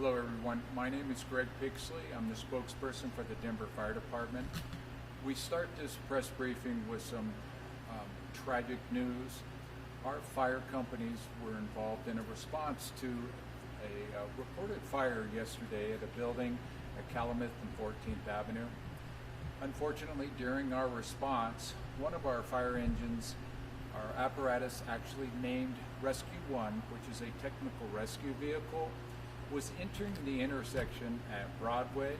Hello everyone, my name is Greg Pixley. I'm the spokesperson for the Denver Fire Department. We start this press briefing with some tragic news. Our fire companies were involved in a response to a reported fire yesterday at a building at Calumet and 14th Avenue. Unfortunately, during our response, one of our fire engines, our apparatus actually named Rescue 1, which is a technical rescue vehicle, was entering the intersection at Broadway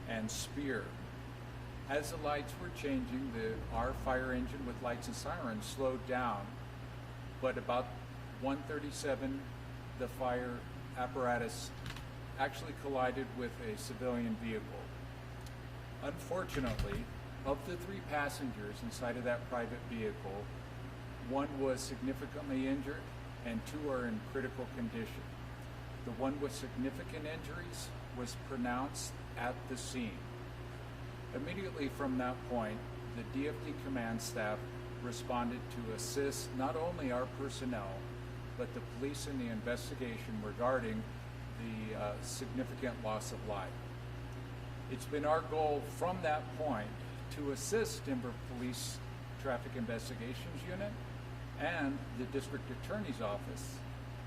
and Speer. As the lights were changing, our fire engine with lights and sirens slowed down, but about 1:37, the fire apparatus actually collided with a civilian vehicle. Unfortunately, of the 3 passengers inside of that private vehicle, 1 was significantly injured and 2 are in critical condition. The one with significant injuries was pronounced at the scene. Immediately from that point, the DFD command staff responded to assist not only our personnel, but the police in the investigation regarding the significant loss of life. It's been our goal from that point to assist Denver Police Traffic Investigations Unit and the District Attorney's Office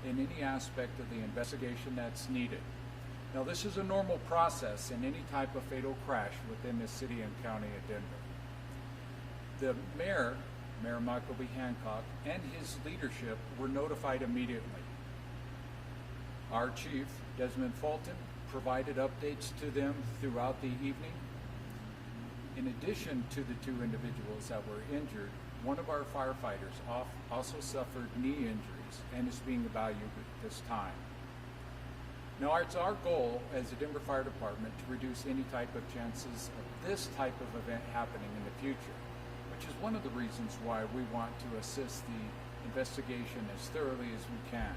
in any aspect of the investigation that's needed. Now, this is a normal process in any type of fatal crash within the city and county of Denver. The Mayor Michael B. Hancock, and his leadership were notified immediately. Our Chief, Desmond Fulton, provided updates to them throughout the evening. In addition to the 2 individuals that were injured, one of our firefighters also suffered knee injuries and is being evaluated at this time. Now, it's our goal as the Denver Fire Department to reduce any type of chances of this type of event happening in the future, which is one of the reasons why we want to assist the investigation as thoroughly as we can.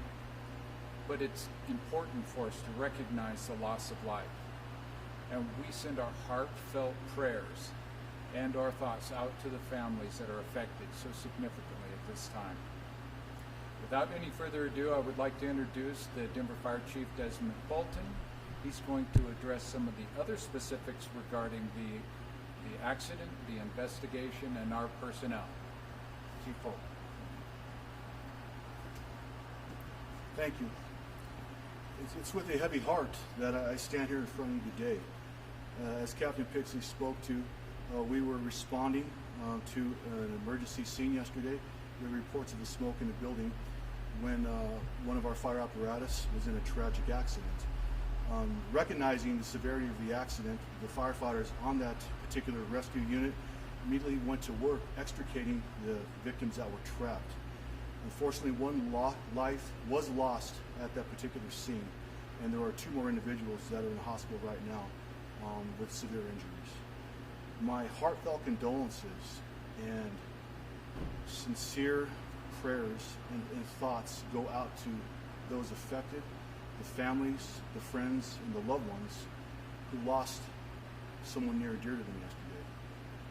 But it's important for us to recognize the loss of life, and we send our heartfelt prayers and our thoughts out to the families that are affected so significantly at this time. Without any further ado, I would like to introduce the Denver Fire Chief, Desmond Fulton. He's going to address some of the other specifics regarding the accident, the investigation, and our personnel. Chief Fulton. Thank you. It's with a heavy heart that I stand here in front of you today. As Captain Pixley spoke to, we were responding to an emergency scene yesterday with reports of the smoke in the building when one of our fire apparatus was in a tragic accident. Recognizing the severity of the accident, the firefighters on that particular rescue unit immediately went to work extricating the victims that were trapped. Unfortunately, 1 life was lost at that particular scene, and there are 2 more individuals that are in the hospital right now with severe injuries. My heartfelt condolences and sincere prayers and thoughts go out to those affected, the families, the friends, and the loved ones who lost someone near and dear to them yesterday,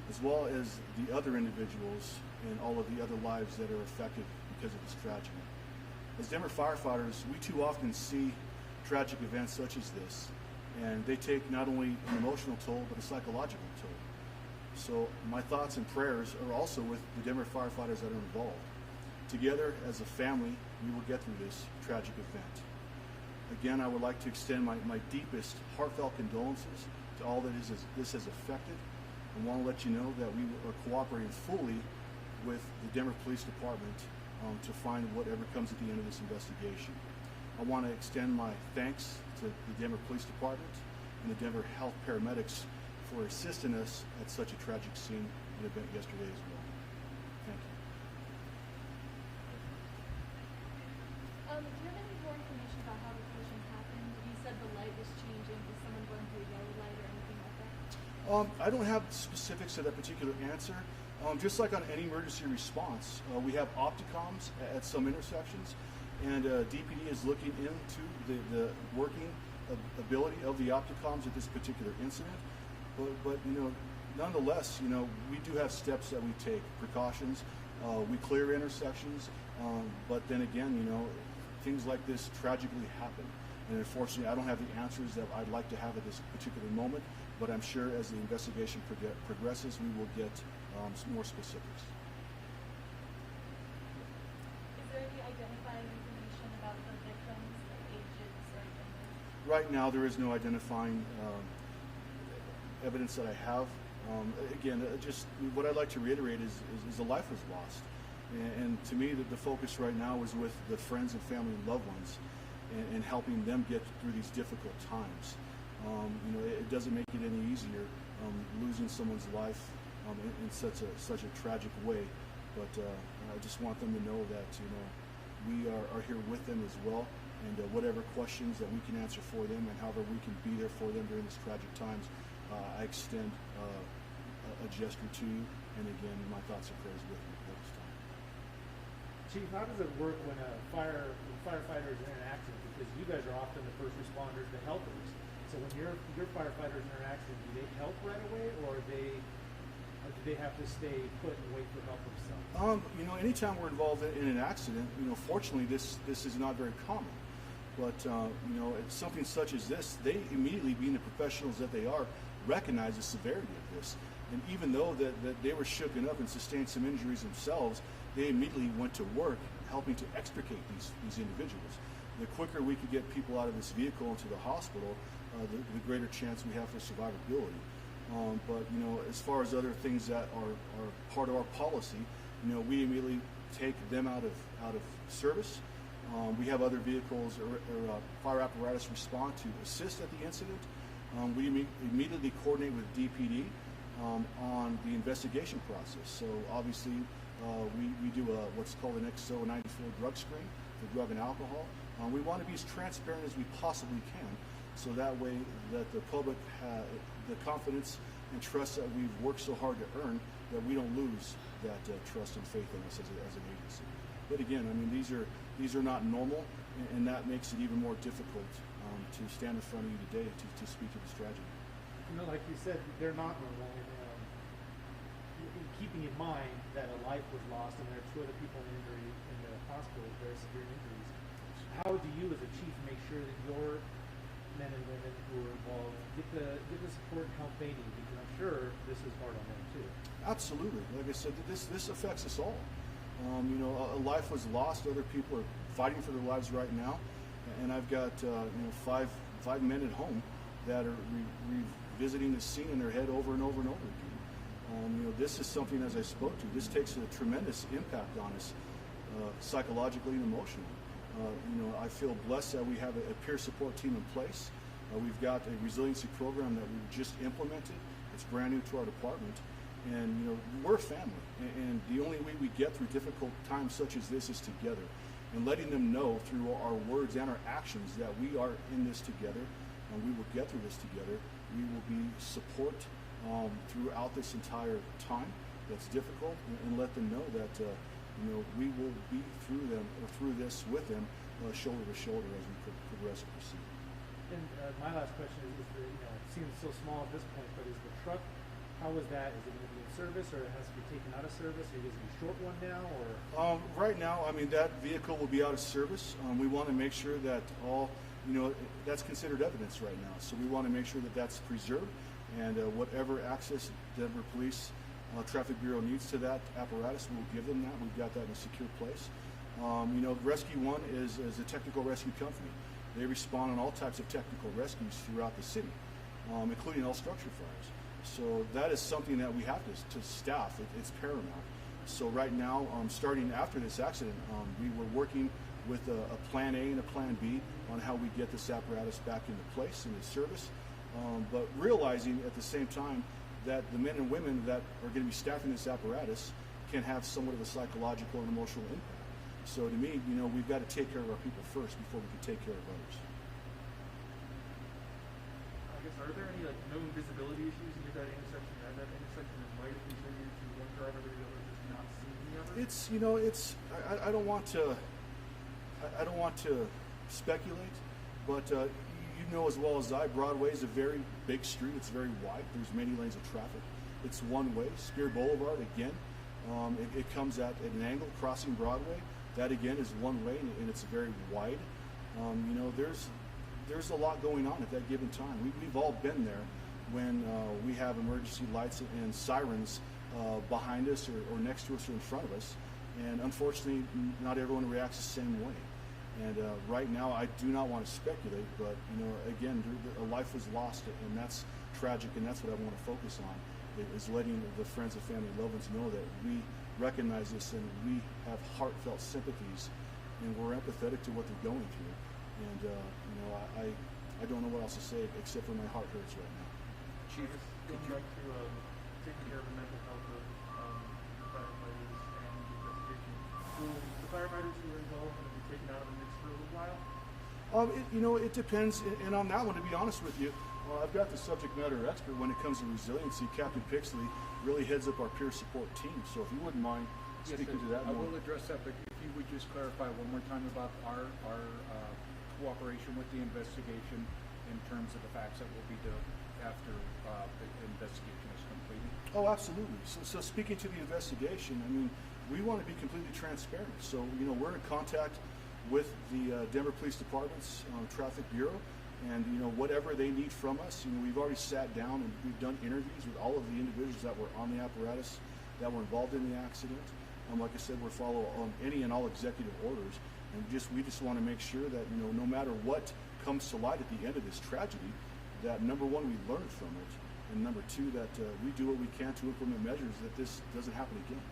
as well as the other individuals and all of the other lives that are affected because of this tragedy. As Denver firefighters, we too often see tragic events such as this, and they take not only an emotional toll, but a psychological toll. So my thoughts and prayers are also with the Denver firefighters that are involved. Together, as a family, we will get through this tragic event. Again, I would like to extend my deepest heartfelt condolences to all that this has affected, and want to let you know that we are cooperating fully with the Denver Police Department to find whatever comes at the end of this investigation. I want to extend my thanks to the Denver Police Department and the Denver Health Paramedics for assisting us at such a tragic scene and event yesterday as well. Thank you. Do you have any more information about how the collision happened? You said the light was changing. Was someone going through a yellow light or anything like that? I don't have specifics to that particular answer. Just like on any emergency response, we have opticoms at some intersections, and DPD is looking into the working ability of the opticoms at this particular incident. But nonetheless, we do have steps that we take, precautions. We clear intersections, but then again, things like this tragically happen. And unfortunately, I don't have the answers that I'd like to have at this particular moment, but I'm sure as the investigation progresses, we will get some more specifics. Is there any identifying information about the victims, like ages or gender? Right now, there is no identifying evidence that I have. Again, just what I'd like to reiterate is a life was lost. And to me, the focus right now is with the friends and family and loved ones and helping them get through these difficult times. It doesn't make it any easier losing someone's life in such a tragic way. But I just want them to know that we are here with them as well, and whatever questions that we can answer for them, and however we can be there for them during these tragic times, I extend a gesture to you, and again, my thoughts and prayers with you at this time. Chief, how does it work when firefighters are in an accident? Because you guys are often the first responders, the helpers. So when your firefighters are in an accident, do they help right away, or do they have to stay put and wait for help themselves? Anytime we're involved in an accident, fortunately this is not very common. But it's something such as this, they immediately, being the professionals that they are, recognize the severity of this. And even though that they were shooken up and sustained some injuries themselves, they immediately went to work helping to extricate these individuals. The quicker we could get people out of this vehicle into the hospital, the greater chance we have for survivability. But as far as other things that are part of our policy, we immediately take them out of service. We have other vehicles or fire apparatus respond to assist at the incident. We immediately coordinate with DPD on the investigation process. So obviously we do what's called an XO 94 drug screen for drug and alcohol. We want to be as transparent as we possibly can, so that way that the public the confidence and trust that we've worked so hard to earn, that we don't lose that trust and faith in us as an agency. But again, these are not normal, and that makes it even more difficult to stand in front of you today to speak to this tragedy. Like you said, they're not normal. Keeping in mind that a life was lost and there are 2 other people in the hospital with very severe injuries, how do you as a chief make sure that your men and women who are involved get the support and help they need? Because I'm sure this is hard on them too. Absolutely. Like I said, this affects us all. A life was lost. Other people are fighting for their lives right now, and I've got 5 men at home that are revisiting the scene in their head over and over and over again. This is something, as I spoke to, this takes a tremendous impact on us psychologically and emotionally. I feel blessed that we have a peer support team in place. We've got a resiliency program that we've just implemented. It's brand new to our department. And we're a family, and the only way we get through difficult times such as this is together, and letting them know through our words and our actions that we are in this together, and we will get through this together. We will be support throughout this entire time that's difficult, and let them know that we will be through this with them, shoulder to shoulder as we progress and proceed. And my last question is it seems so small at this point, but is the truck, how is that? Is it going to be in service, or it has to be taken out of service? Are you guys going to short one now, or? Right now, that vehicle will be out of service. We want to make sure that all, that's considered evidence right now. So we want to make sure that that's preserved, and whatever access Denver Police Traffic Bureau needs to that apparatus, we'll give them that. We've got that in a secure place. Rescue One is a technical rescue company. They respond on all types of technical rescues throughout the city, including all structure fires. So that is something that we have to staff. It's paramount. So right now, starting after this accident, we were working with a plan A and a plan B on how we get this apparatus back into place, into service, but realizing at the same time that the men and women that are going to be staffing this apparatus can have somewhat of a psychological and emotional impact. So to me, we've got to take care of our people first before we can take care of others. I guess, are there any known visibility issues near that intersection? At that intersection that might have contributed to one driver to the other just not seeing the other? I don't want to speculate, but as well as I, Broadway is a very big street. It's very wide. There's many lanes of traffic. It's one way. Speer Boulevard, again, it comes at an angle crossing Broadway. That again is one way, and it's very wide. there's a lot going on at that given time. We've all been there when we have emergency lights and sirens behind us or next to us or in front of us. And unfortunately, not everyone reacts the same way. And right now, I do not want to speculate, but again, a life was lost, and that's tragic, and that's what I want to focus on, is letting the friends and family and loved ones know that we recognize this and we have heartfelt sympathies, and we're empathetic to what they're going through. And I don't know what else to say except for my heart hurts right now. Chief, Going back to taking care of the mental health of the firefighters and the investigation, will the firefighters who are involved going to be taken out of the mix for a little while? It depends, and on that one, to be honest with you, I've got the subject matter expert when it comes to resiliency. Captain Pixley really heads up our peer support team. So if you wouldn't mind speaking to that I more. will address that, but if you would just clarify one more time about our cooperation with the investigation in terms of the facts that will be done after the investigation is completed. Oh, absolutely. So speaking to the investigation, I mean, we want to be completely transparent. So, we're in contact with the Denver Police Department's Traffic Bureau, and, whatever they need from us, we've already sat down and we've done interviews with all of the individuals that were on the apparatus that were involved in the accident. Like I said, we're follow any and all executive orders, and we just want to make sure that, no matter what comes to light at the end of this tragedy, that number one, we learn from it, and number two, that we do what we can to implement measures that this doesn't happen again.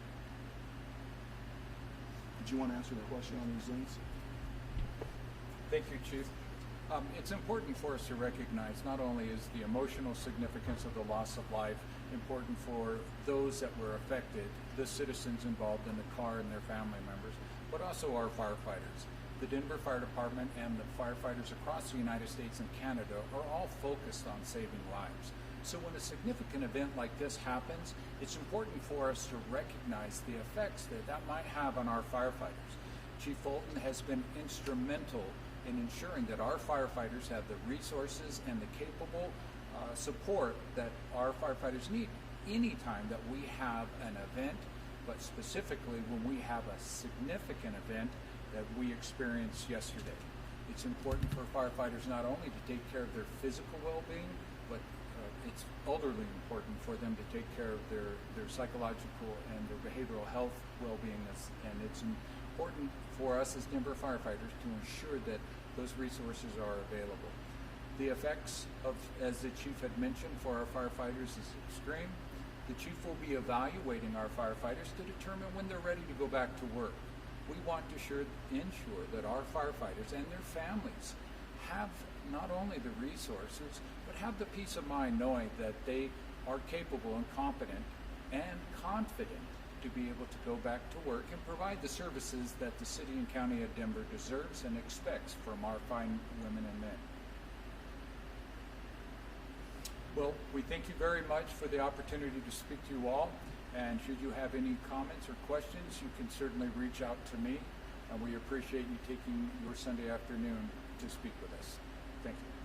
Did you want to answer the question on resilience? Thank you, Chief. It's important for us to recognize not only is the emotional significance of the loss of life important for those that were affected, the citizens involved in the car and their family members, but also our firefighters. The Denver Fire Department and the firefighters across the United States and Canada are all focused on saving lives. So when a significant event like this happens, it's important for us to recognize the effects that might have on our firefighters. Chief Fulton has been instrumental in ensuring that our firefighters have the resources and the capable support that our firefighters need anytime that we have an event, but specifically when we have a significant event that we experienced yesterday. It's important for firefighters not only to take care of their physical well-being, but it's utterly important for them to take care of their psychological and their behavioral health well-being. And it's important for us as Denver firefighters to ensure that those resources are available. The effects of, as the chief had mentioned, for our firefighters is extreme. The chief will be evaluating our firefighters to determine when they're ready to go back to work. We want to ensure that our firefighters and their families have not only the resources, but have the peace of mind knowing that they are capable and competent and confident to be able to go back to work and provide the services that the city and county of Denver deserves and expects from our fine women and men. Well, we thank you very much for the opportunity to speak to you all. And should you have any comments or questions, you can certainly reach out to me. And we appreciate you taking your Sunday afternoon to speak with us. Thank you.